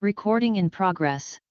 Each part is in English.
Recording in progress.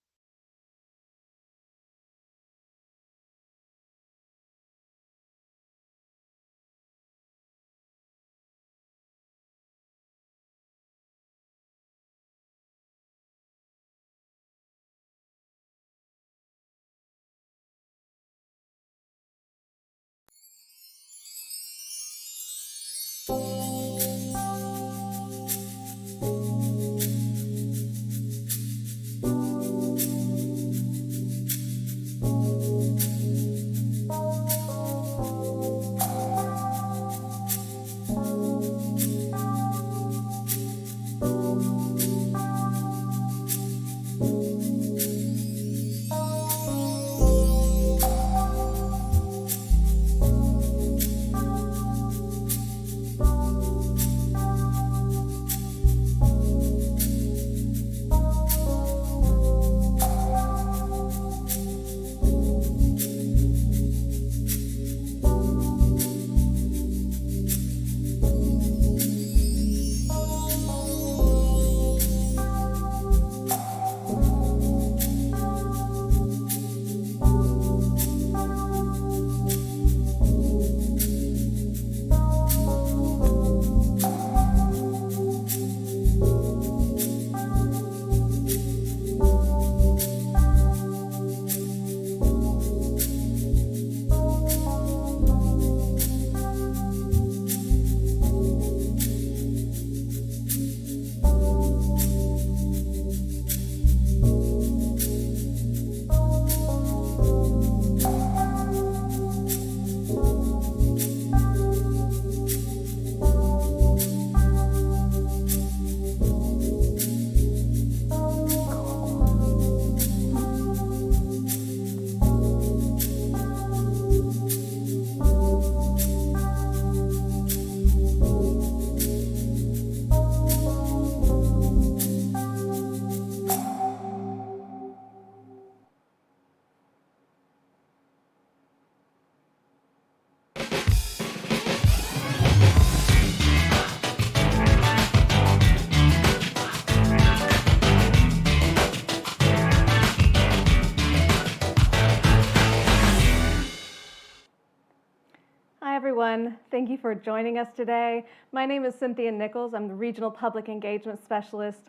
Hi everyone, thank you for joining us today. My name is Cynthia Nichols. I'm the Regional Public Engagement Specialist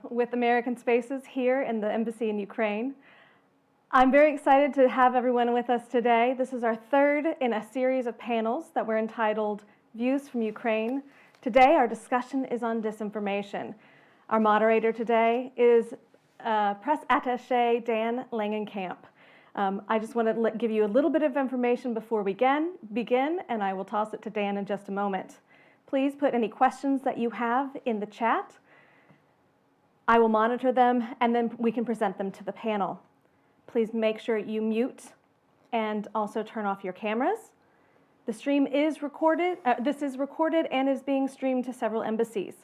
with American Spaces here in the Embassy in Ukraine. I'm very excited to have everyone with us today. This is our third in a series of panels that were entitled Views from Ukraine. Today our discussion is on disinformation. Our moderator today is Press Attaché Dan Langenkamp. I just want to give you a little bit of information before we begin, and I will toss it to Dan in just a moment. Please put any questions that you have in the chat. I will monitor them, and then we can present them to the panel. Please make sure you mute and also turn off your cameras. The stream is recorded. This is recorded and is being streamed to several embassies.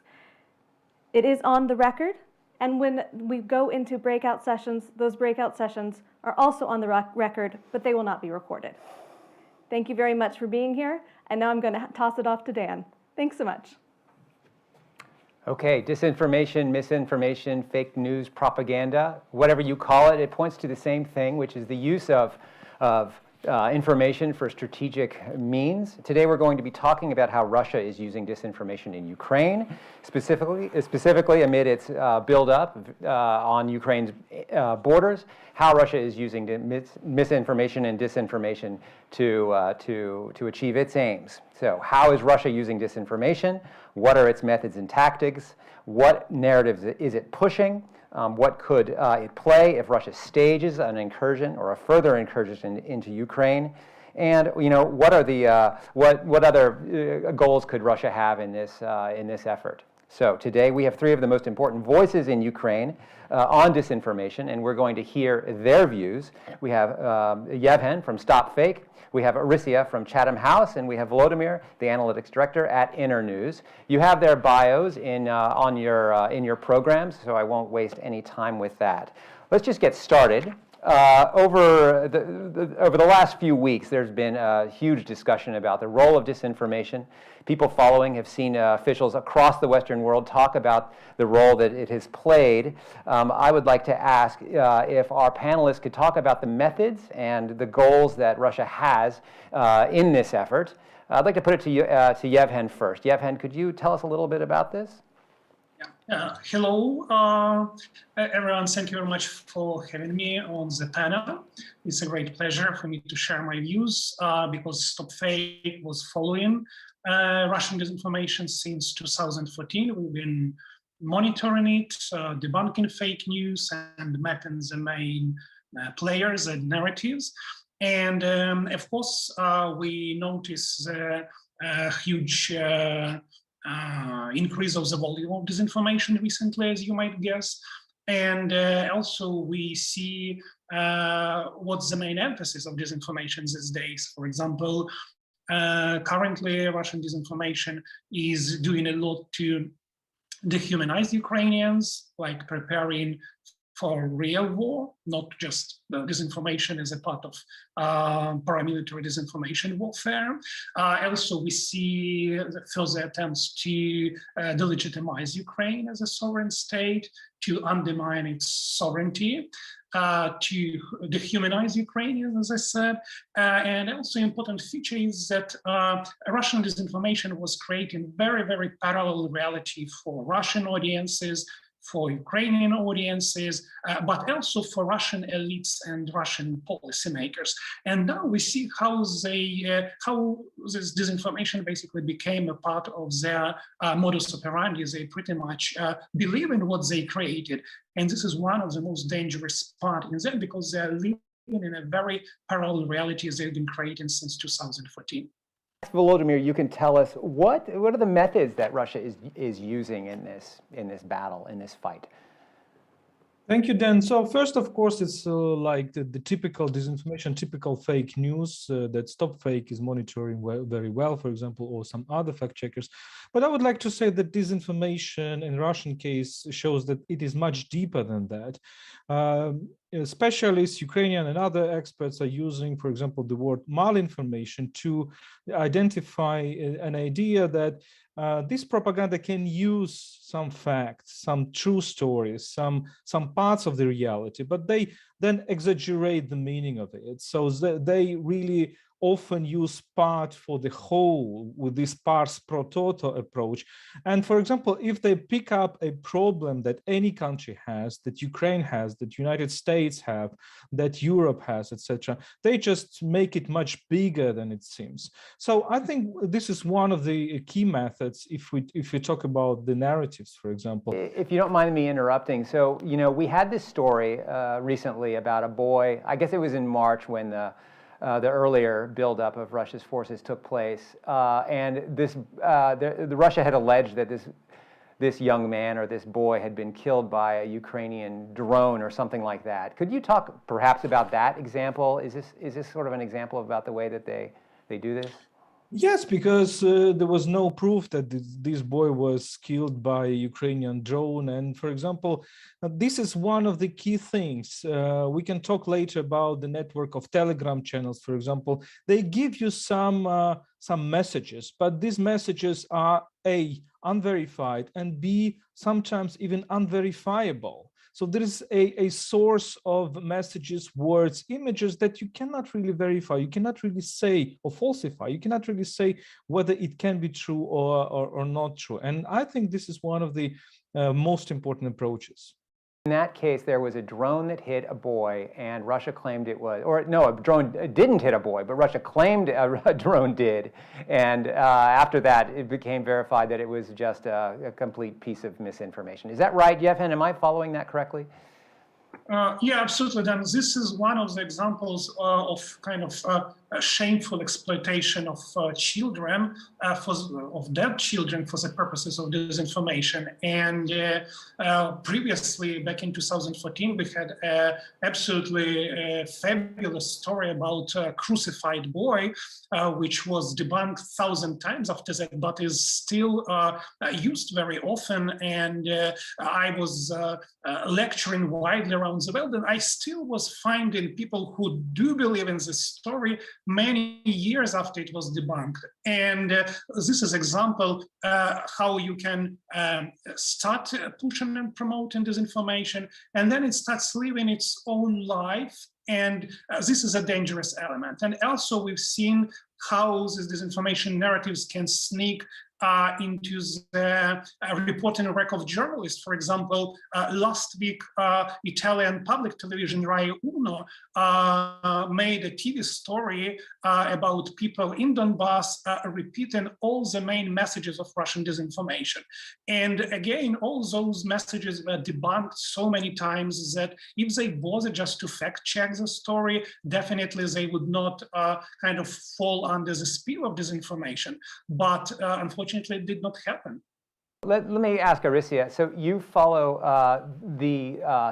It is on the record. And when we go into breakout sessions, those breakout sessions are also on the record, but they will not be recorded. Thank you very much for being here. And now I'm going to toss it off to Dan. Thanks so much. Okay, disinformation, misinformation, fake news, propaganda, whatever you call it, it points to the same thing, which is the use of information for strategic means. Today we're going to be talking about how Russia is using disinformation in Ukraine, specifically amid its buildup on Ukraine's borders, how Russia is using misinformation and disinformation to achieve its aims. So how is Russia using disinformation? What are its methods and tactics? What narratives is it pushing? What could it play if Russia stages an incursion or a further incursion into Ukraine? And what are the what other goals could Russia have in this effort? So today we have three of the most important voices in Ukraine on disinformation, and we're going to hear their views. We have Yevhen from Stop Fake. We have Arisia from Chatham House, and we have Volodymyr, the analytics director at Inner News. You have their bios in your programs, so I won't waste any time with that. Let's just get started. Over the last few weeks, there's been a huge discussion about the role of disinformation. People following have seen officials across the Western world talk about the role that it has played. I would like to ask if our panelists could talk about the methods and the goals that Russia has in this effort. I'd like to put it to Yevhen first. Yevhen, could you tell us a little bit about this? Hello, everyone. Thank you very much for having me on the panel. It's a great pleasure for me to share my views because Stop Fake was following Russian disinformation since 2014. We've been monitoring it, debunking fake news, and mapping the main players and narratives. And of course, we notice the huge increase of the volume of disinformation recently, as you might guess. And also we see what's the main emphasis of disinformation these days. For example, currently Russian disinformation is doing a lot to dehumanize Ukrainians, like preparing for real war, not just disinformation as a part of paramilitary disinformation warfare. Also, we see further attempts to delegitimize Ukraine as a sovereign state, to undermine its sovereignty, to dehumanize Ukrainians, as I said. And also important feature is that Russian disinformation was creating very, very parallel reality for Russian audiences, for Ukrainian audiences, but also for Russian elites and Russian policymakers. And now we see how this disinformation basically became a part of their modus operandi. They pretty much believe in what they created. And this is one of the most dangerous part in them because they're living in a very parallel reality they've been creating since 2014. Volodymyr, you can tell us what are the methods that Russia is using in this battle, in this fight? Thank you, Dan. So first, of course, it's like the typical disinformation, typical fake news that Stop Fake is monitoring very well, for example, or some other fact checkers. But I would like to say that disinformation in Russian case shows that it is much deeper than that. Specialists, Ukrainian and other experts are using, for example, the word malinformation to identify an idea that this propaganda can use some facts, some true stories, some parts of the reality, but they then exaggerate the meaning of it. So they really often use part for the whole with this pars pro toto approach. And for example, if they pick up a problem that any country has, that Ukraine has, that United States have, that Europe has, etc., they just make it much bigger than it seems. So I think this is one of the key methods if we talk about the narratives, for example. If you don't mind me interrupting, so we had this story recently about a boy. I guess it was in March when the earlier buildup of Russia's forces took place, and Russia had alleged that this young man or this boy had been killed by a Ukrainian drone or something like that. Could you talk perhaps about that example? Is this sort of an example about the way that they do this? Yes, because there was no proof that this boy was killed by a Ukrainian drone. And for example, this is one of the key things. We can talk later about the network of Telegram channels, for example. They give you some messages, but these messages are A, unverified, and B, sometimes even unverifiable. So there is a source of messages, words, images that you cannot really verify. You cannot really say or falsify. You cannot really say whether it can be true or not true. And I think this is one of the most important approaches. In that case, there was a drone that hit a boy, and Russia claimed it was, or no, a drone didn't hit a boy, but Russia claimed a drone did. And after that, it became verified that it was just a complete piece of misinformation. Is that right, Yevhen? Am I following that correctly? Yeah, absolutely. Dan, this is one of the examples of kind of shameful exploitation of children, of dead children for the purposes of disinformation. And previously, back in 2014, we had an absolutely fabulous story about a crucified boy, which was debunked 1,000 times after that, but is still used very often. And I was lecturing widely around the world, and I still was finding people who do believe in this story many years after it was debunked. And this is example how you can start pushing and promoting disinformation, and then it starts living its own life. And this is a dangerous element. And also we've seen how these disinformation narratives can sneak into the reporting work of journalists. For example, last week, Italian public television Rai Uno made a TV story about people in Donbass repeating all the main messages of Russian disinformation. And again, all those messages were debunked so many times that if they bothered just to fact check the story, definitely they would not kind of fall under the spell of disinformation. But unfortunately, it did not happen. Let me ask Arisia. So you follow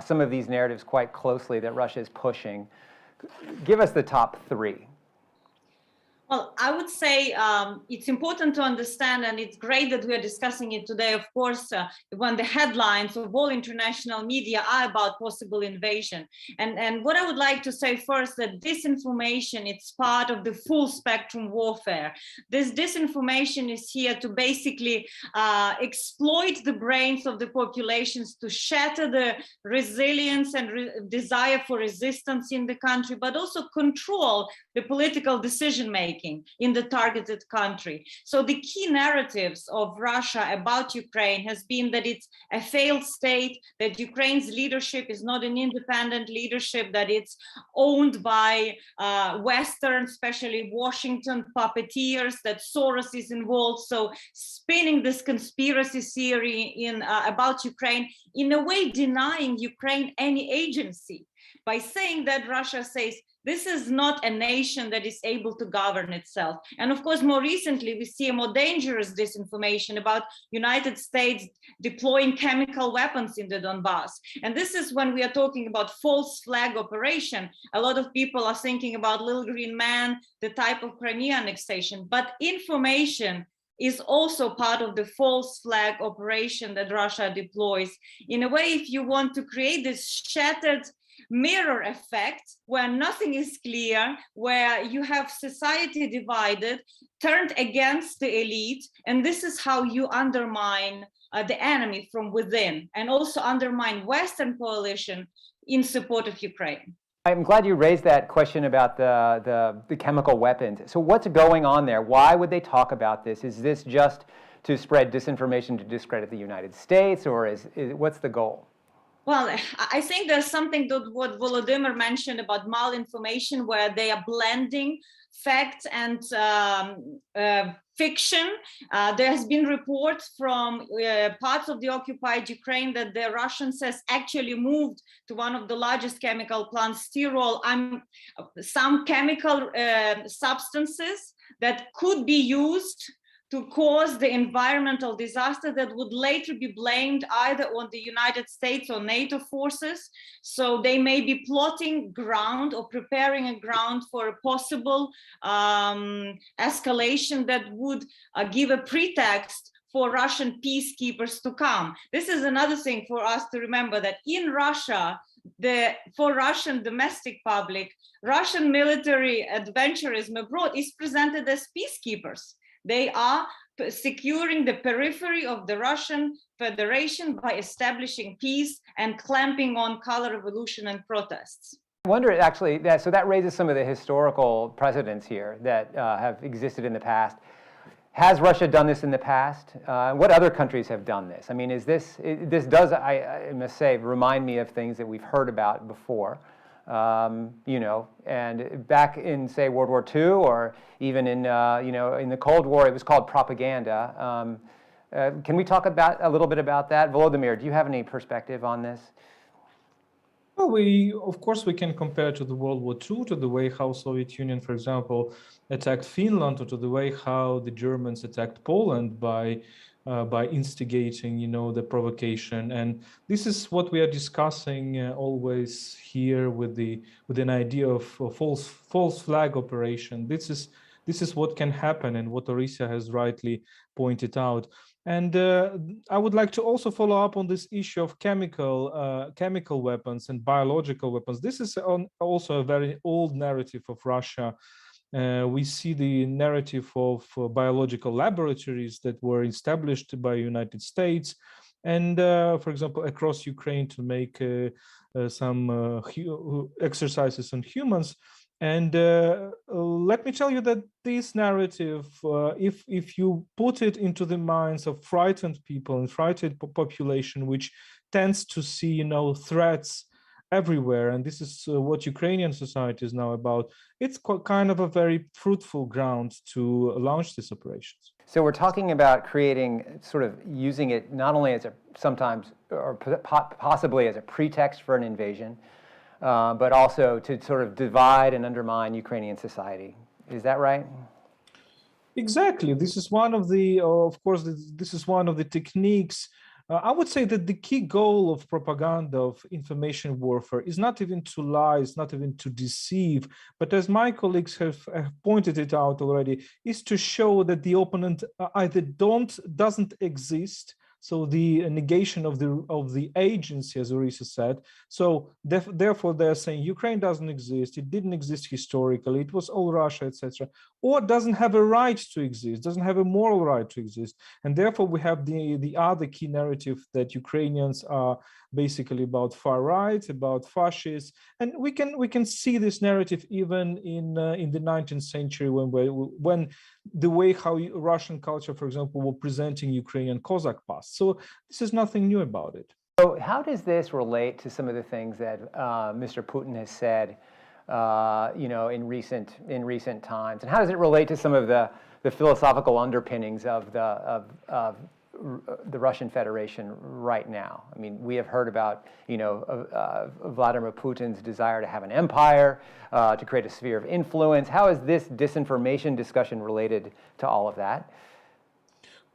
some of these narratives quite closely that Russia is pushing. Give us the top three. Well, I would say it's important to understand, and it's great that we are discussing it today, of course, when the headlines of all international media are about possible invasion. And what I would like to say first, that disinformation, it's part of the full spectrum warfare. This disinformation is here to basically exploit the brains of the populations, to shatter the resilience and desire for resistance in the country, but also control the political decision-making in the targeted country. So the key narratives of Russia about Ukraine has been that it's a failed state, that Ukraine's leadership is not an independent leadership, that it's owned by Western, especially Washington puppeteers, that Soros is involved. So spinning this conspiracy theory in about Ukraine, in a way denying Ukraine any agency by saying that Russia says, this is not a nation that is able to govern itself. And of course, more recently, we see a more dangerous disinformation about United States deploying chemical weapons in the Donbass. And this is when we are talking about false flag operation. A lot of people are thinking about Little Green Man, the type of Crimea annexation, but information is also part of the false flag operation that Russia deploys. In a way, if you want to create this shattered mirror effect where nothing is clear, where you have society divided, turned against the elite, and this is how you undermine the enemy from within, and also undermine Western coalition in support of Ukraine. I'm glad you raised that question about the chemical weapons. So what's going on there? Why would they talk about this? Is this just to spread disinformation to discredit the United States, or what's the goal? Well, I think there's something that what Volodymyr mentioned about malinformation, where they are blending fact and fiction. There has been reports from parts of the occupied Ukraine that the Russians has actually moved to one of the largest chemical plants, Tyrol, some chemical substances that could be used to cause the environmental disaster that would later be blamed either on the United States or NATO forces. So they may be plotting ground or preparing a ground for a possible escalation that would give a pretext for Russian peacekeepers to come. This is another thing for us to remember, that in Russia, for Russian domestic public, Russian military adventurism abroad is presented as peacekeepers. They are securing the periphery of the Russian Federation by establishing peace and clamping on color revolution and protests. I wonder actually, that raises some of the historical precedents here that have existed in the past. Has Russia done this in the past? What other countries have done this? I mean, this does, I must say, remind me of things that we've heard about before. And back in, say, World War II, or even in, in the Cold War, it was called propaganda. Can we talk a little bit about that? Volodymyr, do you have any perspective on this? Well, of course, we can compare to the World War II, to the way how Soviet Union, for example, attacked Finland, or to the way how the Germans attacked Poland by instigating, the provocation. And this is what we are discussing always here with an idea of a false flag operation. This is what can happen, and what Orisa has rightly pointed out. And I would like to also follow up on this issue of chemical weapons and biological weapons. This is also a very old narrative of Russia. We see the narrative of biological laboratories that were established by United States, and for example, across Ukraine to make some exercises on humans. And let me tell you that this narrative, if you put it into the minds of frightened people and frightened population, which tends to see, threats everywhere, and this is what Ukrainian society is now about, it's kind of a very fruitful ground to launch these operations. So we're talking about creating, sort of using it not only as sometimes, or possibly as a pretext for an invasion, but also to sort of divide and undermine Ukrainian society. Is that right? Exactly. This is one of the, of course, this is one of the techniques. I would say that the key goal of propaganda, of information warfare, is not even to lie, it's not even to deceive, but as my colleagues have pointed it out already, is to show that the opponent either doesn't exist, so the negation of the agency, as Orisa said. So therefore, they're saying Ukraine doesn't exist, it didn't exist historically, it was all Russia, etc., or doesn't have a right to exist, doesn't have a moral right to exist. And therefore, we have the other key narrative that Ukrainians are basically about far right, about fascists, and we can see this narrative even in the 19th century when the way how Russian culture, for example, were presenting Ukrainian Cossack past. So this is nothing new about it. So how does this relate to some of the things that Mr. Putin has said, in recent times, and how does it relate to some of the philosophical underpinnings of the Russian Federation right now? I mean, we have heard about, Vladimir Putin's desire to have an empire, to create a sphere of influence. How is this disinformation discussion related to all of that?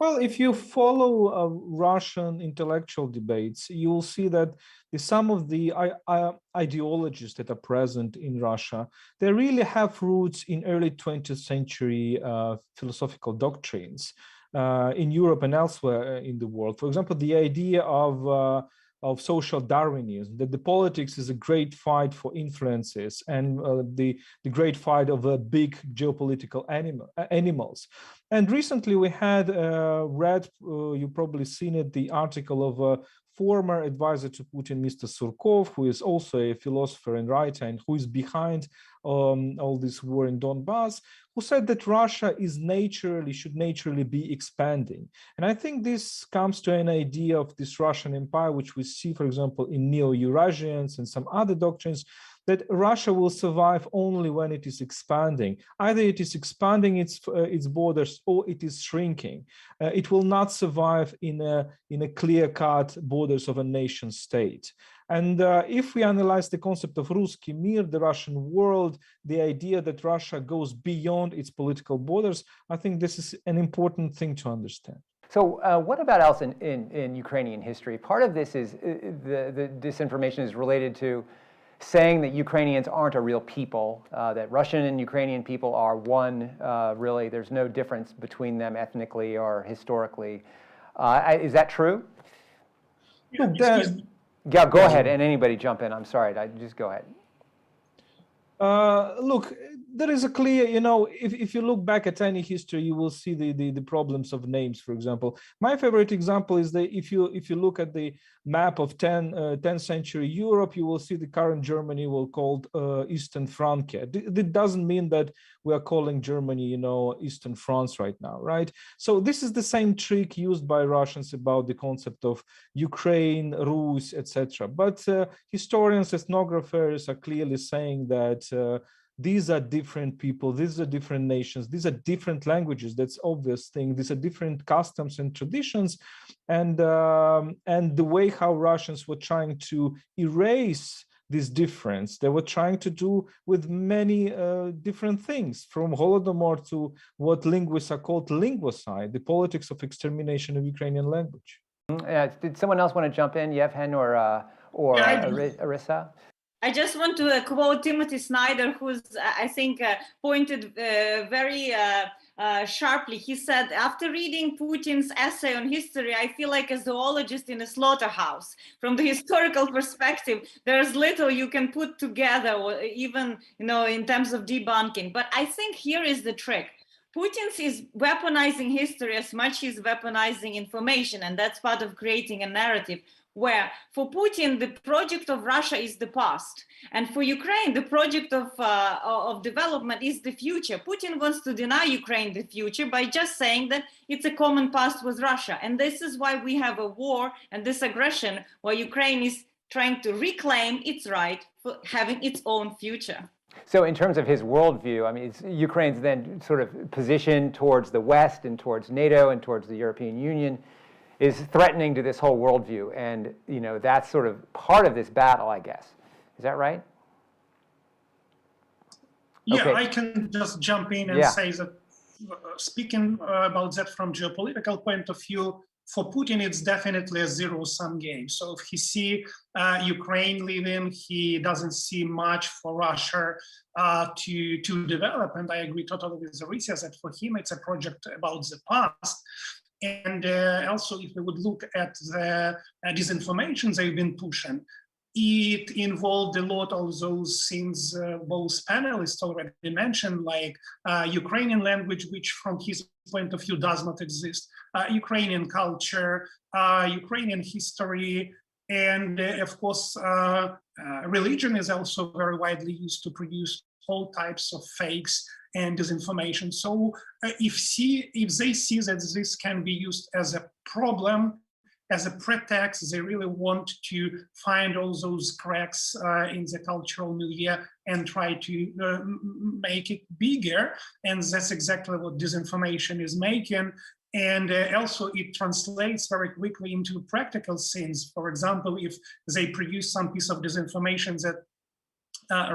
Well, if you follow Russian intellectual debates, you will see that some of the ideologies that are present in Russia, they really have roots in early 20th century philosophical doctrines in Europe and elsewhere in the world. For example, the idea of social Darwinism, that the politics is a great fight for influences, and the great fight of big geopolitical animals. And recently we had read, you've probably seen it, the article of a former advisor to Putin, Mr. Surkov, who is also a philosopher and writer, and who is behind all this war in Donbass, who said that Russia should naturally be expanding. And I think this comes to an idea of this Russian empire, which we see, for example, in Neo-Eurasians and some other doctrines, that Russia will survive only when it is expanding. Either it is expanding its borders, or it is shrinking. It will not survive in a clear-cut borders of a nation state. And if we analyze the concept of Ruski Mir, the Russian world, the idea that Russia goes beyond its political borders, I think this is an important thing to understand. So what about else in Ukrainian history? Part of this is the disinformation is related to saying that Ukrainians aren't a real people, that Russian and Ukrainian people are one, really. There's no difference between them ethnically or historically. Is that true? Yeah, go ahead, and anybody jump in. I'm sorry, just go ahead. Look, there is a clear, if you look back at any history, you will see the problems of names, for example. My favorite example is that if you look at the map of 10th century Europe, you will see the current Germany will called Eastern Frankia. That doesn't mean that we are calling Germany, Eastern France right now, right? So this is the same trick used by Russians about the concept of Ukraine, Rus, etc. But historians, ethnographers are clearly saying that these are different people, these are different nations, these are different languages. That's obvious thing. These are different customs and traditions, and the way how Russians were trying to erase this difference. They were trying to do with many different things, from Holodomor to what linguists are called linguicide, the politics of extermination of Ukrainian language. Did someone else want to jump in, Yevhen or Arissa? I just want to quote Timothy Snyder, who's, I think, pointed very sharply. He said, after reading Putin's essay on history, I feel like a zoologist in a slaughterhouse. From the historical perspective, there's little you can put together, or even, in terms of debunking. But I think here is the trick. Putin is weaponizing history as much as weaponizing information, and that's part of creating a narrative where for Putin, the project of Russia is the past. And for Ukraine, the project of development is the future. Putin wants to deny Ukraine the future by just saying that it's a common past with Russia. And this is why we have a war and this aggression where Ukraine is trying to reclaim its right for having its own future. So in terms of his worldview, I mean, Ukraine's then sort of position towards the West and towards NATO and towards the European Union is threatening to this whole worldview. And, that's sort of part of this battle, I guess. Is that right? Yeah, okay. I can just jump in and say that speaking about that from geopolitical point of view, for Putin, it's definitely a zero-sum game. So if he see Ukraine leaving, he doesn't see much for Russia to develop. And I agree totally with Arissa that for him, it's a project about the past. And also, if we would look at the disinformation they've been pushing, it involved a lot of those things both panelists already mentioned, like Ukrainian language, which from his point of view does not exist, Ukrainian culture, Ukrainian history, and of course, religion is also very widely used to produce all types of fakes and disinformation. So if they see that this can be used as a problem, as a pretext, they really want to find all those cracks in the cultural milieu and try to make it bigger. And that's exactly what disinformation is making. And also it translates very quickly into practical things. For example, if they produce some piece of disinformation that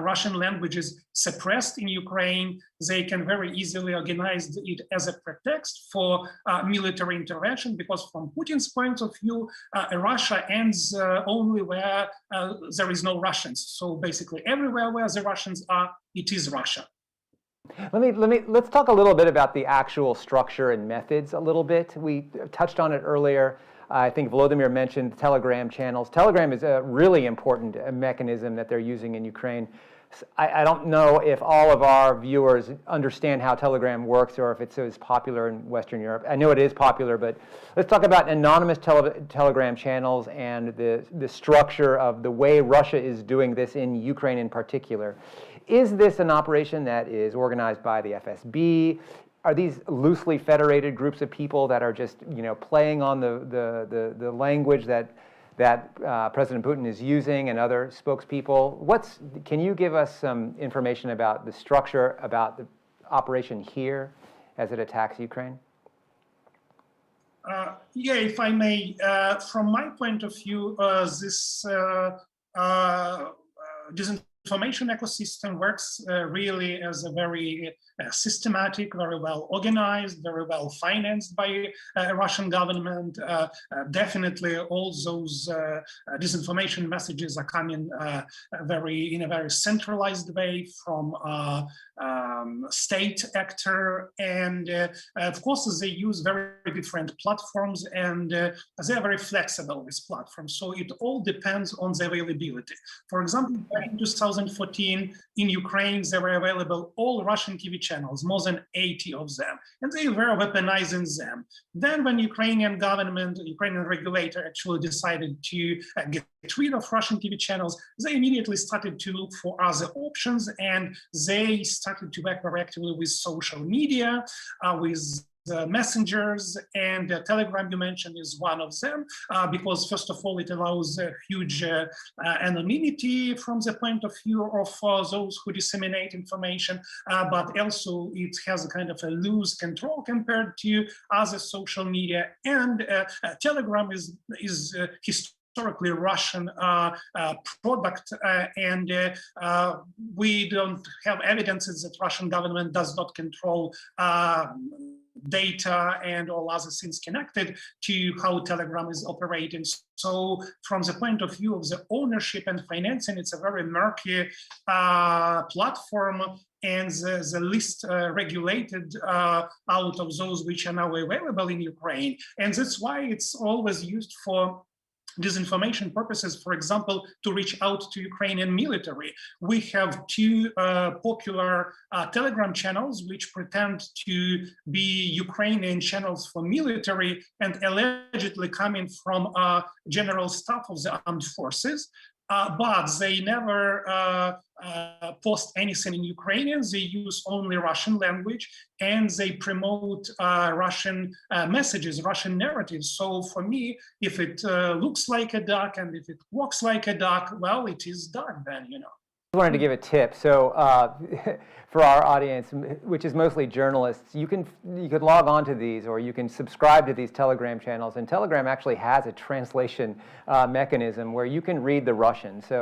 Russian language is suppressed in Ukraine, they can very easily organize it as a pretext for military intervention, because from Putin's point of view, Russia ends only where there is no Russians. So basically everywhere where the Russians are, it is Russia. Let's talk a little bit about the actual structure and methods a little bit. We touched on it earlier. I think Volodymyr mentioned Telegram channels. Telegram is a really important mechanism that they're using in Ukraine. I don't know if all of our viewers understand how Telegram works or if it's as popular in Western Europe. I know it is popular, but let's talk about anonymous Telegram channels and the structure of the way Russia is doing this in Ukraine in particular. Is this an operation that is organized by the FSB? Are these loosely federated groups of people that are just, playing on the language that President Putin is using and other spokespeople? Can you give us some information about the structure, about the operation here as it attacks Ukraine? Yeah, if I may, from my point of view, this disinformation ecosystem works really as a very systematic, very well organized, very well financed by Russian government. Definitely all those disinformation messages are coming in a very centralized way from state actor, and of course they use very different platforms, and they are very flexible with platforms, so it all depends on the availability. For example, back in 2014 in Ukraine there were available all Russian TV channels, more than 80 of them, and they were weaponizing them. Then when Ukrainian government, Ukrainian regulator actually decided to get rid of Russian TV channels, they immediately started to look for other options, and they started to work very actively with social media, with messengers, and Telegram you mentioned is one of them, because first of all it allows huge anonymity from the point of view of those who disseminate information, but also it has a kind of a loose control compared to other social media. And Telegram is historically historically Russian product, and we don't have evidences that Russian government does not control data and all other things connected to how Telegram is operating. So from the point of view of the ownership and financing, it's a very murky platform, and the least regulated out of those which are now available in Ukraine. And that's why it's always used for disinformation purposes, for example, to reach out to Ukrainian military. We have two popular Telegram channels which pretend to be Ukrainian channels for military and allegedly coming from general staff of the armed forces. But they never post anything in Ukrainian. They use only Russian language, and they promote Russian messages, Russian narratives. So for me, if it looks like a duck and if it walks like a duck, well, it is duck then, you know. I wanted to give a tip. So for our audience, which is mostly journalists, you could log on to these, or you can subscribe to these Telegram channels. And Telegram actually has a translation mechanism where you can read the Russian. So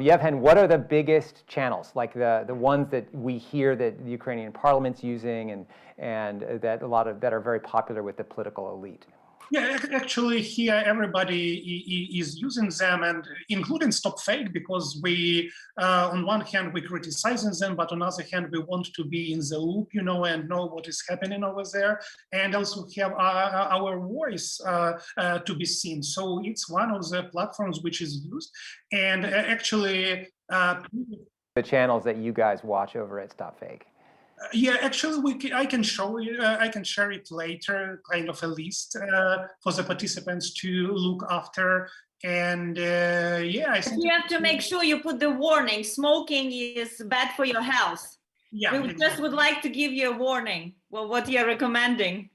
Yevhen, what are the biggest channels, like the ones that we hear that the Ukrainian parliament's using, and that that are very popular with the political elite? Yeah, actually here everybody is using them, and including Stop Fake, because we, on one hand, we're criticizing them, but on the other hand, we want to be in the loop, you know, and know what is happening over there, and also have our voice to be seen. So it's one of the platforms which is used, and actually the channels that you guys watch over at Stop Fake. Yeah, actually, I can show you. I can share it later, kind of a list for the participants to look after. And yeah, I think you have to make sure you put the warning: smoking is bad for your health. Yeah, we just would like to give you a warning. Well, what you're recommending?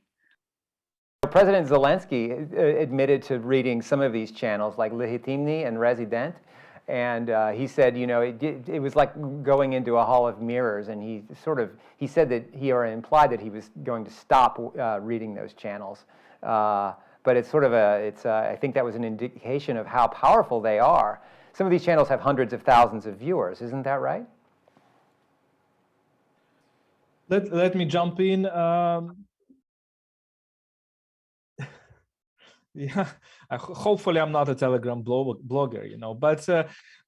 President Zelensky admitted to reading some of these channels, like Legitimny and Resident. And he said, you know, it was like going into a hall of mirrors, and he said that implied that he was going to stop reading those channels. But it's sort of I think that was an indication of how powerful they are. Some of these channels have hundreds of thousands of viewers, isn't that right? Let me jump in. Yeah, hopefully I'm not a Telegram blogger, you know, but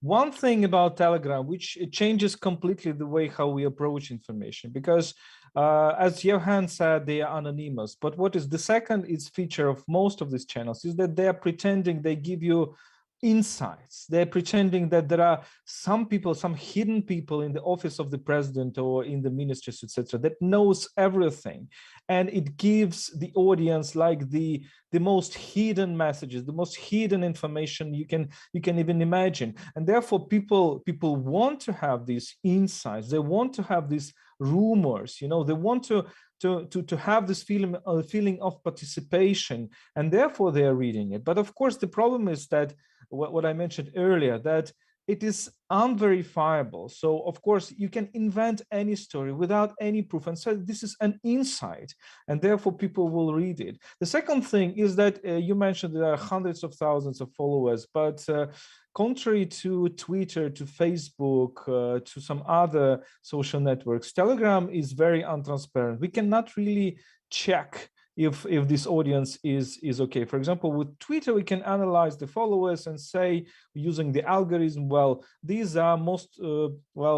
one thing about Telegram, which it changes completely the way how we approach information, because as Johan said, they are anonymous. But what is the second feature of most of these channels is that they are pretending they give you insights. They're pretending that there are some people, some hidden people in the office of the president or in the ministries, etc., that knows everything, and it gives the audience like the most hidden messages, the most hidden information you can even imagine. And therefore, people want to have these insights. They want to have these rumors. You know, they want to have this feeling of participation, and therefore they are reading it. But of course, the problem is that what I mentioned earlier, that it is unverifiable. So of course you can invent any story without any proof, and so this is an insight, and therefore people will read it. The second thing is that you mentioned there are hundreds of thousands of followers, but contrary to Twitter, to Facebook, to some other social networks, Telegram is very untransparent. We cannot really check if this audience is okay. For example, with Twitter, we can analyze the followers and say, using the algorithm, well, these are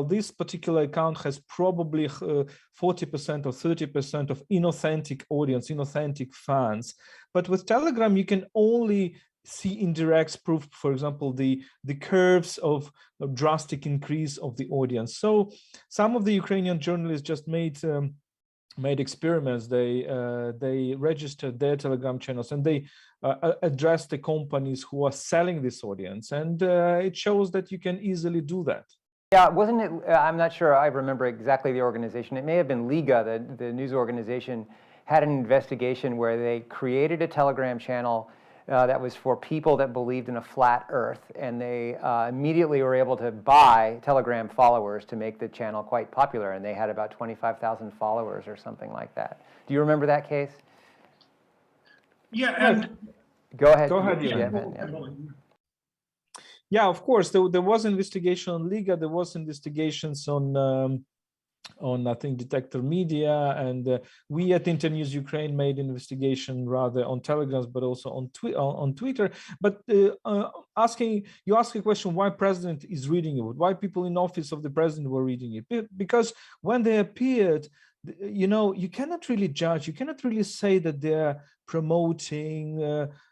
this particular account has probably 40% or 30% of inauthentic audience, inauthentic fans. But with Telegram, you can only see indirect proof, for example, the curves of a drastic increase of the audience. So some of the Ukrainian journalists just made experiments. They registered their Telegram channels, and they addressed the companies who are selling this audience, and it shows that you can easily do that. Yeah, wasn't it? I'm not sure I remember exactly the organization. It may have been Liga, the news organization, had an investigation where they created a Telegram channel that was for people that believed in a flat earth, and they immediately were able to buy Telegram followers to make the channel quite popular, and they had about 25,000 followers or something like that. Do you remember that case? Yeah, and Go ahead. Go ahead, Yeah. Yeah, of course, there was investigation on Liga, there was investigations on I think Detector Media, and we at Internews Ukraine made investigation rather on Telegrams, but also on Twitter. But you ask a question why president is reading it, why people in office of the president were reading it, because when they appeared, you cannot really judge, you cannot really say that they're promoting,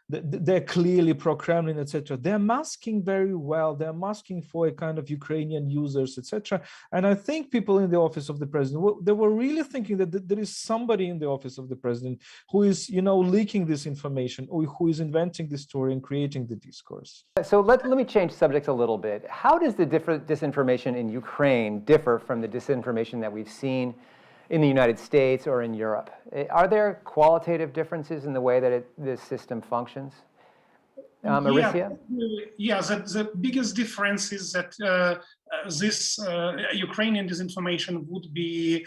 they're clearly pro-Kremlin, etc. They're masking very well. They're masking for a kind of Ukrainian users, etc. And I think people in the office of the president, they were really thinking that there is somebody in the office of the president who is, leaking this information, or who is inventing the story and creating the discourse. So let me change subjects a little bit. How does the disinformation in Ukraine differ from the disinformation that we've seen in the United States or in Europe? Are there qualitative differences in the way that this system functions? Mauricia? Yeah, the biggest difference is that this Ukrainian disinformation would be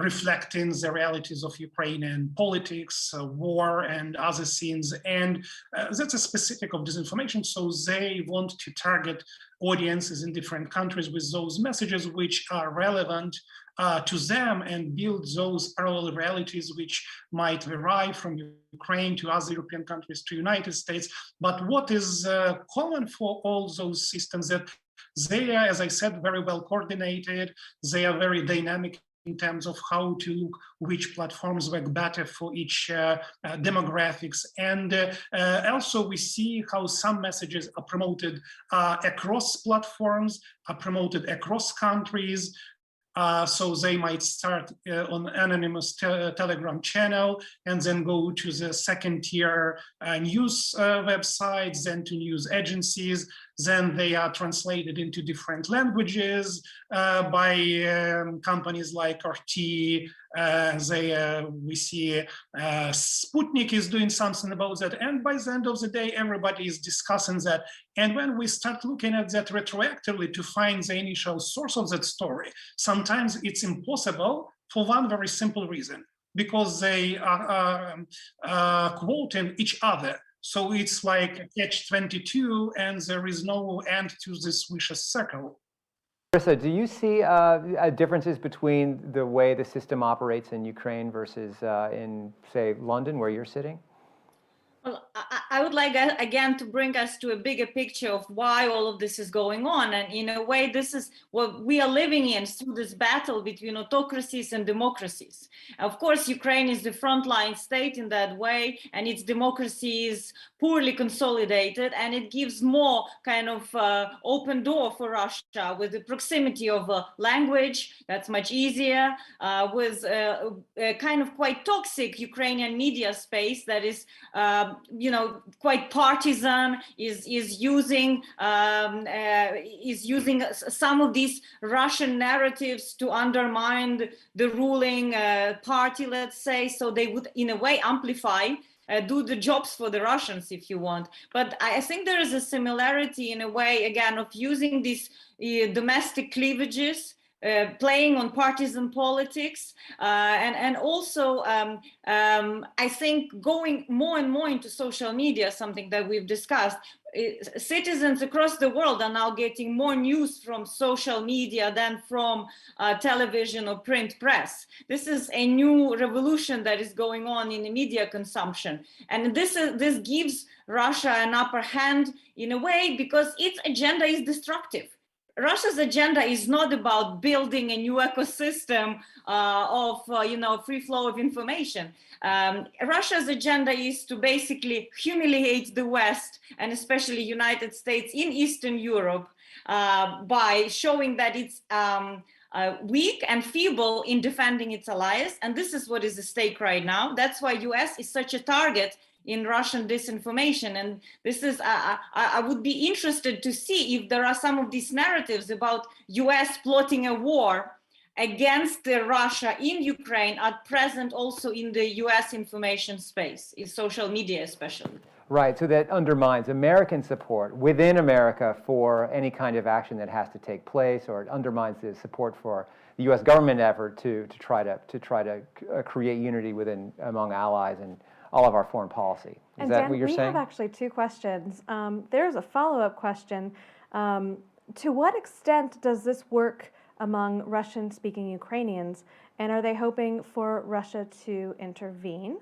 reflecting the realities of Ukrainian politics, war, and other scenes. And that's a specific of disinformation. So they want to target audiences in different countries with those messages which are relevant to them, and build those parallel realities which might vary from Ukraine to other European countries to United States. But what is common for all those systems, that they are, as I said, very well coordinated. They are very dynamic in terms of how to look which platforms work better for each demographics. And also we see how some messages are promoted across platforms, are promoted across countries. So they might start on anonymous Telegram channel and then go to the second tier news websites, then to news agencies. Then they are translated into different languages by companies like RT. We see Sputnik is doing something about that. And by the end of the day, everybody is discussing that. And when we start looking at that retroactively to find the initial source of that story, sometimes it's impossible for one very simple reason, because they are quoting each other. So it's like a catch-22, and there is no end to this vicious circle. Marissa, do you see differences between the way the system operates in Ukraine versus in, say, London, where you're sitting? Well, I would like, again, to bring us to a bigger picture of why all of this is going on. And in a way, this is what we are living in through this battle between autocracies and democracies. Of course, Ukraine is the frontline state in that way, and its democracy is poorly consolidated, and it gives more kind of open door for Russia with the proximity of language. That's much easier, with a kind of quite toxic Ukrainian media space that is quite partisan, is using some of these Russian narratives to undermine the ruling party, let's say. So they would, in a way, amplify, do the jobs for the Russians, if you want. But I think there is a similarity, in a way, again, of using these domestic cleavages, playing on partisan politics, and also I think going more and more into social media, something that we've discussed. Citizens across the world are now getting more news from social media than from television or print press. This is a new revolution that is going on in the media consumption. And this gives Russia an upper hand in a way, because its agenda is destructive. Russia's agenda is not about building a new ecosystem of free flow of information. Russia's agenda is to basically humiliate the West, and especially United States in Eastern Europe, by showing that it's weak and feeble in defending its allies. And this is what is at stake right now. That's why US is such a target in Russian disinformation. And this is, I would be interested to see if there are some of these narratives about US plotting a war against Russia in Ukraine at present also in the US information space, in social media especially. Right, so that undermines American support within America for any kind of action that has to take place, or it undermines the support for the U.S. government effort to try to create unity among allies and all of our foreign policy. Is that Dan, what you're we saying? have actually two questions. There's a follow-up question. To what extent does this work among Russian-speaking Ukrainians, and are they hoping for Russia to intervene?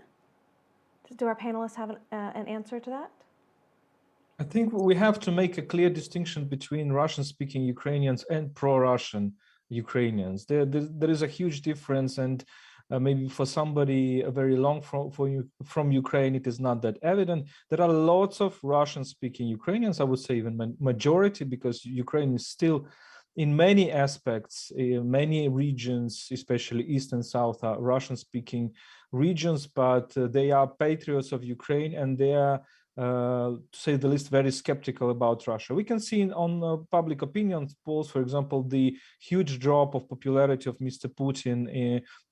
Do our panelists have an answer to that? I think we have to make a clear distinction between Russian-speaking Ukrainians and pro-Russian Ukrainians. There is a huge difference, and maybe for somebody very long from Ukraine, it is not that evident. There are lots of Russian-speaking Ukrainians, I would say even majority, because Ukraine is still, in many aspects, in many regions, especially East and South, are Russian-speaking regions, but they are patriots of Ukraine, and they are, to say the least, very skeptical about Russia. We can see on public opinion polls, for example, the huge drop of popularity of Mr. Putin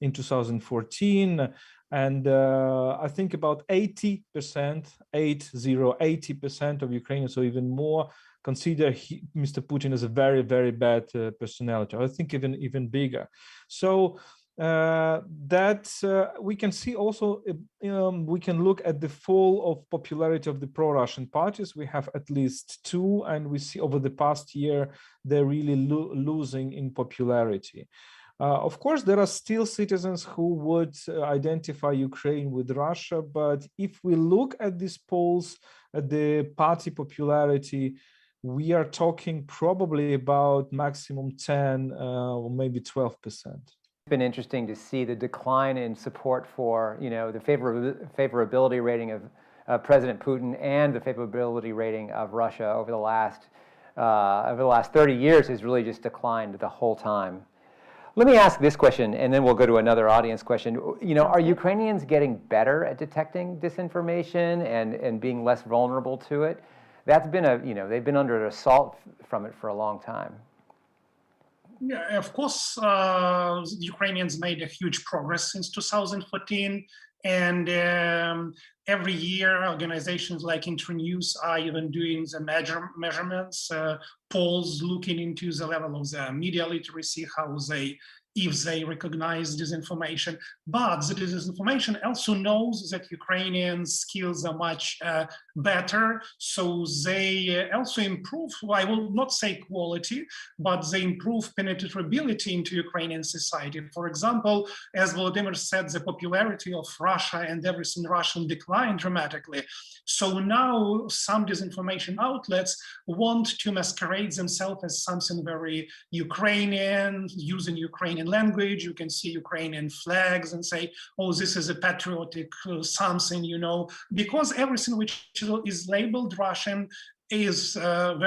in 2014. And I think about 80% of Ukrainians, or even more, consider Mr. Putin as a very, very bad personality. I think even bigger. So we can see also, we can look at the fall of popularity of the pro-Russian parties. We have at least two, and we see over the past year, they're really losing in popularity. Of course, there are still citizens who would identify Ukraine with Russia, but if we look at these polls, at the party popularity, we are talking probably about maximum 10 or maybe 12%. Been interesting to see the decline in support for, the favorability rating of President Putin and the favorability rating of Russia over the last 30 years has really just declined the whole time. Let me ask this question, and then we'll go to another audience question. Are Ukrainians getting better at detecting disinformation and being less vulnerable to it? That's been they've been under assault from it for a long time. Yeah, of course, Ukrainians made a huge progress since 2014, and every year organizations like Internews are even doing the measurements, polls looking into the level of the media literacy, if they recognize disinformation. But the disinformation also knows that Ukrainian skills are much better, so they also improve, I will not say quality, but they improve penetrability into Ukrainian society. For example, as Volodymyr said, the popularity of Russia and everything Russian declined dramatically. So now some disinformation outlets want to masquerade themselves as something very Ukrainian, using Ukrainian language. You can see Ukrainian flags and say, oh, this is a patriotic something, because everything which is labeled Russian is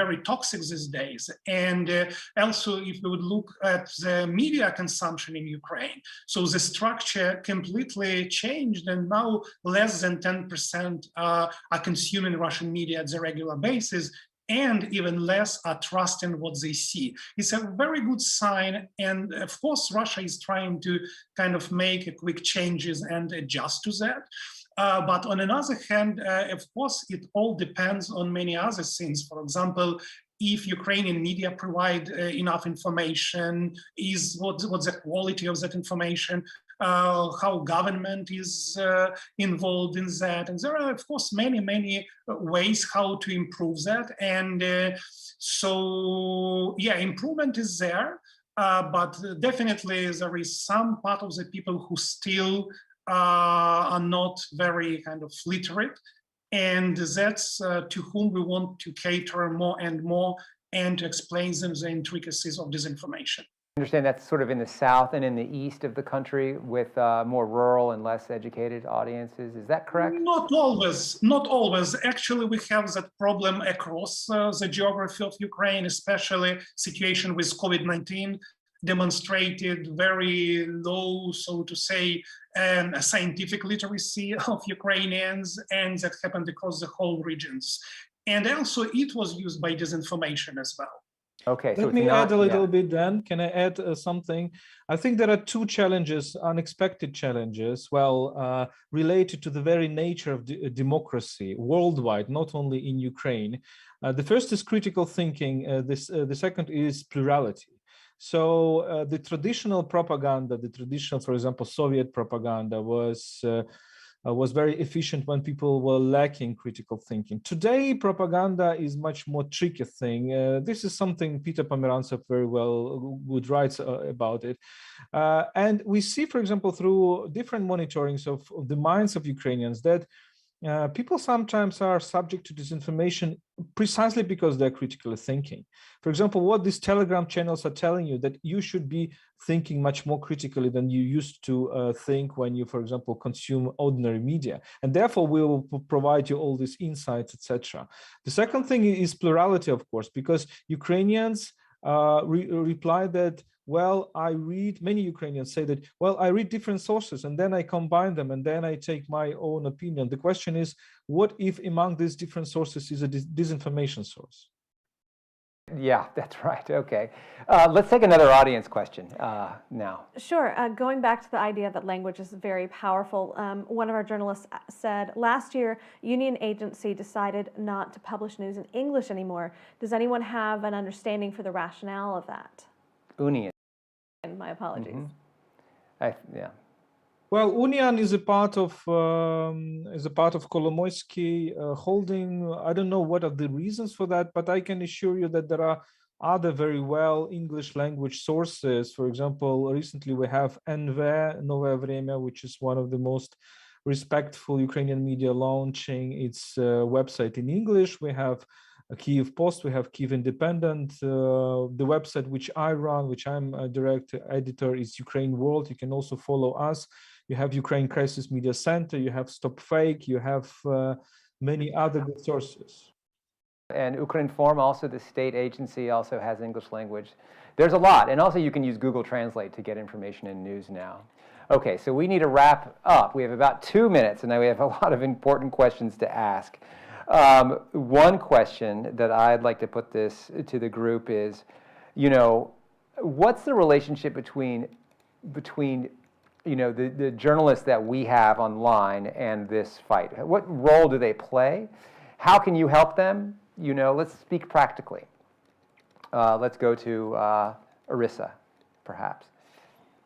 very toxic these days. And also, if we would look at the media consumption in Ukraine, so the structure completely changed, and now less than 10% are consuming Russian media at the regular basis, and even less are trusting what they see. It's a very good sign. And of course, Russia is trying to kind of make quick changes and adjust to that. But on another hand, of course, it all depends on many other things. For example, if Ukrainian media provide enough information, what's the quality of that information, how government is involved in that. And there are, of course, many, many ways how to improve that. And so, yeah, improvement is there, but definitely there is some part of the people who still are not very kind of literate. And that's to whom we want to cater more and more and to explain them the intricacies of disinformation. I understand that's sort of in the south and in the east of the country with more rural and less educated audiences. Is that correct? Not always, not always. Actually, we have that problem across the geography of Ukraine, especially situation with COVID-19 demonstrated very low, so to say, scientific literacy of Ukrainians, and that happened across the whole regions. And also it was used by disinformation as well. Okay, so let me add a little bit then. Can I add something? I think there are two challenges, unexpected challenges, related to the very nature of democracy worldwide, not only in Ukraine. The first is critical thinking. The second is plurality. So the traditional propaganda, for example, Soviet propaganda was was very efficient when people were lacking critical thinking. Today, propaganda is much more tricky thing. This is something Peter Pomerantsev very well would write about it. And we see, for example, through different monitorings of the minds of Ukrainians that people sometimes are subject to disinformation precisely because they're critically thinking. For example, what these Telegram channels are telling you, that you should be thinking much more critically than you used to think when you, for example, consume ordinary media. And therefore, we will provide you all these insights, etc. The second thing is plurality, of course, because Ukrainians reply that, well, I read, many Ukrainians say that, well, I read different sources and then I combine them and then I take my own opinion. The question is, what if among these different sources is a disinformation source? Yeah, that's right. Okay. Let's take another audience question now. Sure. Going back to the idea that language is very powerful, one of our journalists said, last year, Union Agency decided not to publish news in English anymore. Does anyone have an understanding for the rationale of that? Union. My apologies. Yeah. Well, Union is a part of Kolomoisky holding. I don't know what are the reasons for that, but I can assure you that there are other very well English language sources. For example, recently we have NV, Новое Время, which is one of the most respectful Ukrainian media launching its website in English. We have Kyiv Post, we have Kyiv Independent. The website which I run, which I'm a direct editor, is Ukraine World. You can also follow us. You have Ukraine Crisis Media Center, you have Stop Fake, you have many other good sources. And Ukrinform, also the state agency, also has English language. There's a lot. And also you can use Google Translate to get information in news now. Okay, so we need to wrap up. We have about 2 minutes, and now we have a lot of important questions to ask. One question that I'd like to put this to the group is, you know, what's the relationship between the journalists that we have online and this fight? What role do they play? How can you help them? You know, let's speak practically. Let's go to Arissa, perhaps.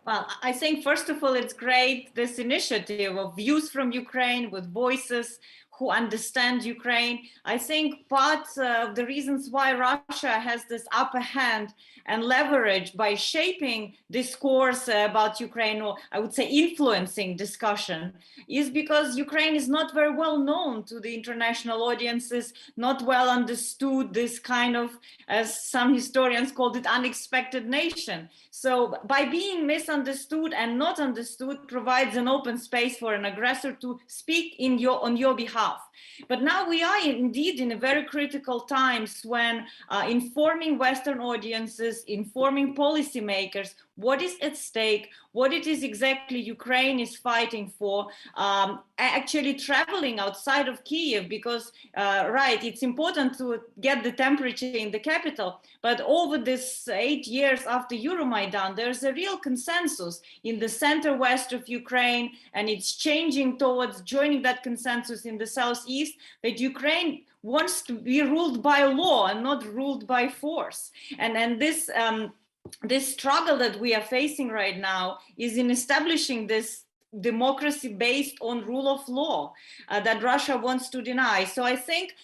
Well, I think, first of all, it's great, this initiative of views from Ukraine with voices who understand Ukraine. I think part of the reasons why Russia has this upper hand and leverage by shaping discourse about Ukraine, or I would say influencing discussion, is because Ukraine is not very well known to the international audiences, not well understood, this kind of, as some historians called it, unexpected nation. So by being misunderstood and not understood provides an open space for an aggressor to speak on your behalf. But now we are indeed in a very critical times when informing Western audiences, informing policymakers what is at stake, what it is exactly Ukraine is fighting for, actually traveling outside of Kyiv, because, right, it's important to get the temperature in the capital, but over this 8 years after Euromaidan, there's a real consensus in the center-west of Ukraine, and it's changing towards joining that consensus in the southeast, that Ukraine wants to be ruled by law and not ruled by force. And this struggle that we are facing right now is in establishing this democracy based on rule of law that Russia wants to deny. So I think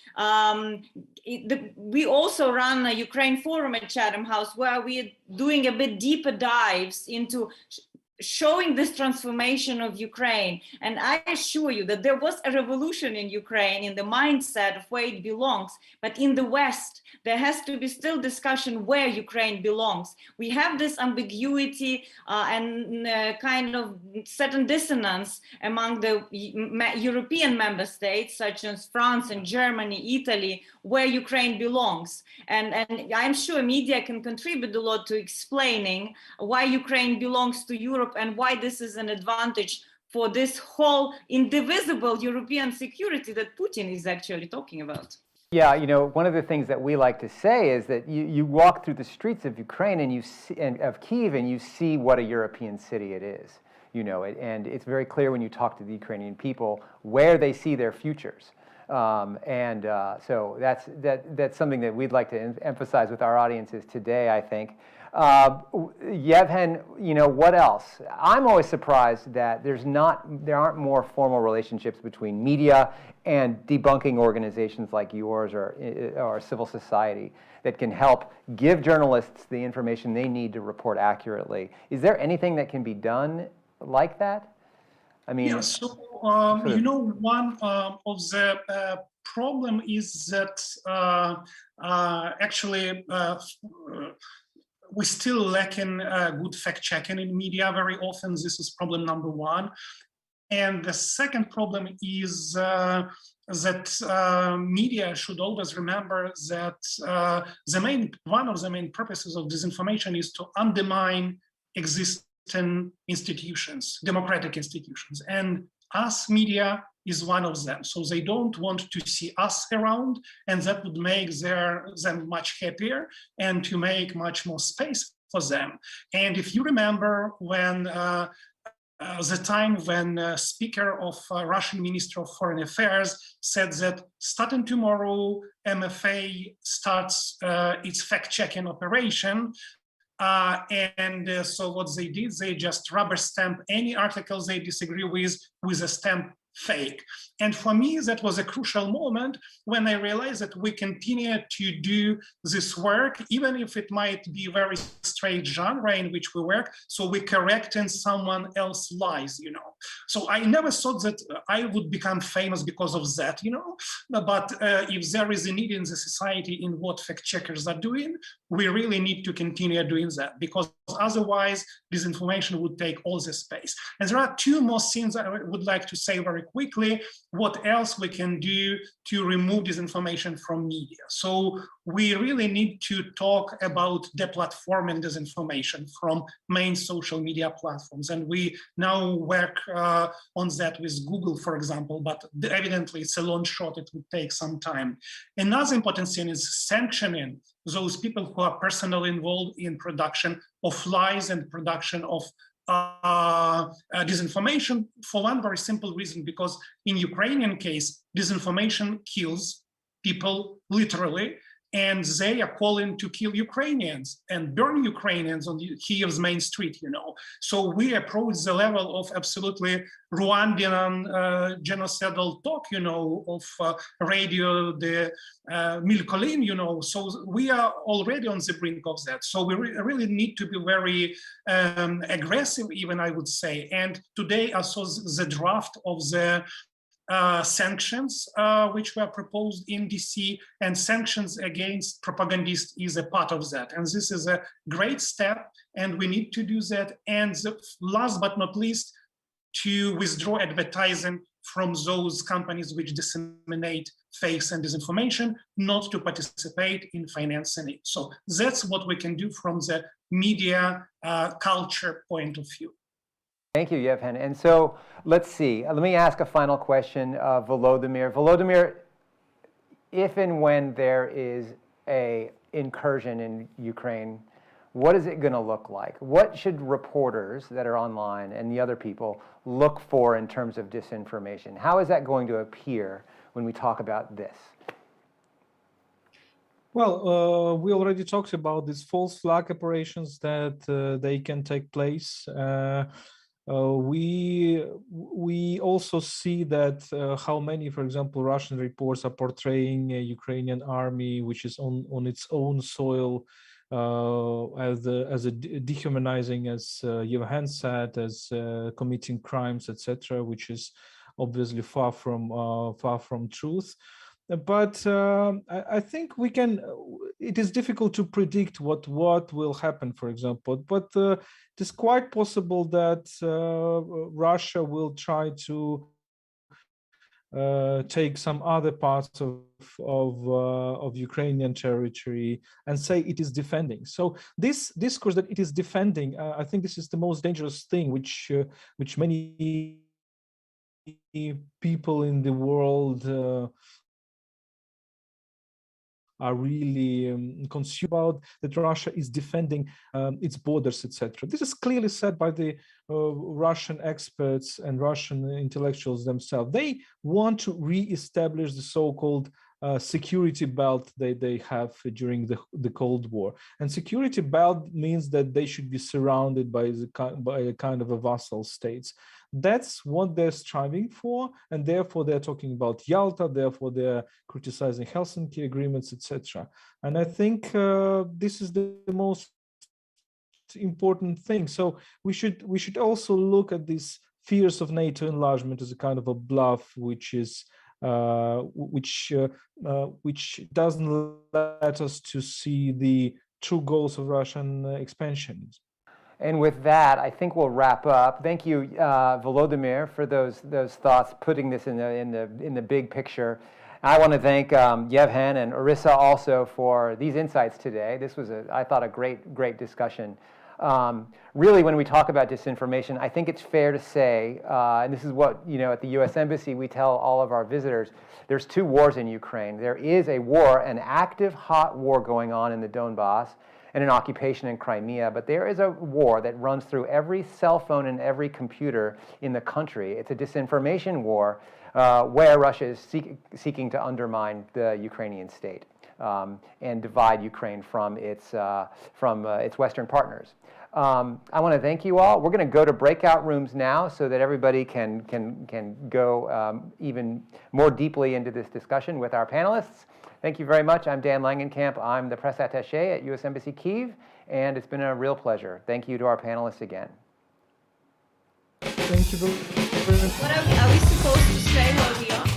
we also run a Ukraine forum at Chatham House where we're doing a bit deeper dives into showing this transformation of Ukraine. And I assure you that there was a revolution in Ukraine in the mindset of where it belongs, but in the West, there has to be still discussion where Ukraine belongs. We have this ambiguity and kind of certain dissonance among the European member states, such as France and Germany, Italy, where Ukraine belongs. And I'm sure media can contribute a lot to explaining why Ukraine belongs to Europe and why this is an advantage for this whole indivisible European security that Putin is actually talking about. Yeah, you know, one of the things that we like to say is that you walk through the streets of Ukraine and of Kyiv and you see what a European city it is, you know, and it's very clear when you talk to the Ukrainian people where they see their futures. So that's something that we'd like to emphasize with our audiences today, I think. Yevhen, what else? I'm always surprised that there aren't more formal relationships between media and debunking organizations like yours or civil society that can help give journalists the information they need to report accurately. Is there anything that can be done like that? I mean, yeah, so one of the problem is that actually we still lacking good fact-checking in media. Very often, this is problem number one. And the second problem is that media should always remember that one of the main purposes of disinformation is to undermine existing institutions, democratic institutions. And us media is one of them. So they don't want to see us around, and that would make them much happier and to make much more space for them. And if you remember when the time when Speaker of Russian Ministry of Foreign Affairs said that starting tomorrow, MFA starts its fact-checking operation. So what they did, they just rubber stamp any articles they disagree with a stamp fake. And for me, that was a crucial moment when I realized that we continue to do this work, even if it might be very straight genre in which we work. So we're correcting someone else's lies, So I never thought that I would become famous because of that, But if there is a need in the society in what fact checkers are doing, we really need to continue doing that, because otherwise disinformation would take all the space. And there are two more things I would like to say very quickly, what else we can do to remove disinformation from media. So we really need to talk about deplatforming disinformation from main social media platforms. And we now work on that with Google, for example, but evidently it's a long shot, it would take some time. Another important thing is sanctioning those people who are personally involved in production of lies and production of disinformation, for one very simple reason, because in Ukrainian case, disinformation kills people literally, and they are calling to kill Ukrainians and burn Ukrainians on Kiev's main street, So we approach the level of absolutely Rwandan genocidal talk, of radio, the Milkolin, So we are already on the brink of that. So we really need to be very aggressive, even I would say. And today I saw the draft of the sanctions which were proposed in DC, and sanctions against propagandists is a part of that. And this is a great step, and we need to do that. And last but not least, to withdraw advertising from those companies which disseminate fakes and disinformation, not to participate in financing it. So that's what we can do from the media culture point of view. Thank you, Yevhen. And so let's see. Let me ask a final question of Volodymyr. Volodymyr, if and when there is an incursion in Ukraine, what is it going to look like? What should reporters that are online and the other people look for in terms of disinformation? How is that going to appear when we talk about this? Well, we already talked about these false flag operations that they can take place. We also see that how many, for example, Russian reports are portraying a Ukrainian army which is on its own soil as a dehumanizing, as Yevhen said, as committing crimes, etc., which is obviously far from truth. But I think we can. It is difficult to predict what will happen, for example. But it is quite possible that Russia will try to take some other parts of Ukrainian territory and say it is defending. So this discourse that it is defending, I think this is the most dangerous thing, which many people in the world are really consumed about that Russia is defending its borders, etc. This is clearly said by the Russian experts and Russian intellectuals themselves. They want to re-establish the so-called security belt they have during the Cold War. And security belt means that they should be surrounded by a kind of a vassal states. That's what they're striving for, and therefore they're talking about Yalta, therefore they're criticizing Helsinki agreements, etc. And I think this is the most important thing. So we should also look at these fears of NATO enlargement as a kind of a bluff, which doesn't let us to see the true goals of Russian expansion. And with that, I think we'll wrap up. Thank you, Volodymyr, for those thoughts, putting this in the big picture. I want to thank Yevhen and Orissa also for these insights today. This was, I thought, a great discussion. Really, when we talk about disinformation, I think it's fair to say, and this is what, at the U.S. Embassy we tell all of our visitors, there's two wars in Ukraine. There is a war, an active, hot war going on in the Donbass, and an occupation in Crimea, but there is a war that runs through every cell phone and every computer in the country. It's a disinformation war where Russia is seeking to undermine the Ukrainian state and divide Ukraine from its Western partners. I want to thank you all. We're going to go to breakout rooms now so that everybody can go even more deeply into this discussion with our panelists. Thank you very much. I'm Dan Langenkamp. I'm the press attaché at U.S. Embassy Kyiv, and it's been a real pleasure. Thank you to our panelists again. Thank you very much. What are we supposed to say while we are?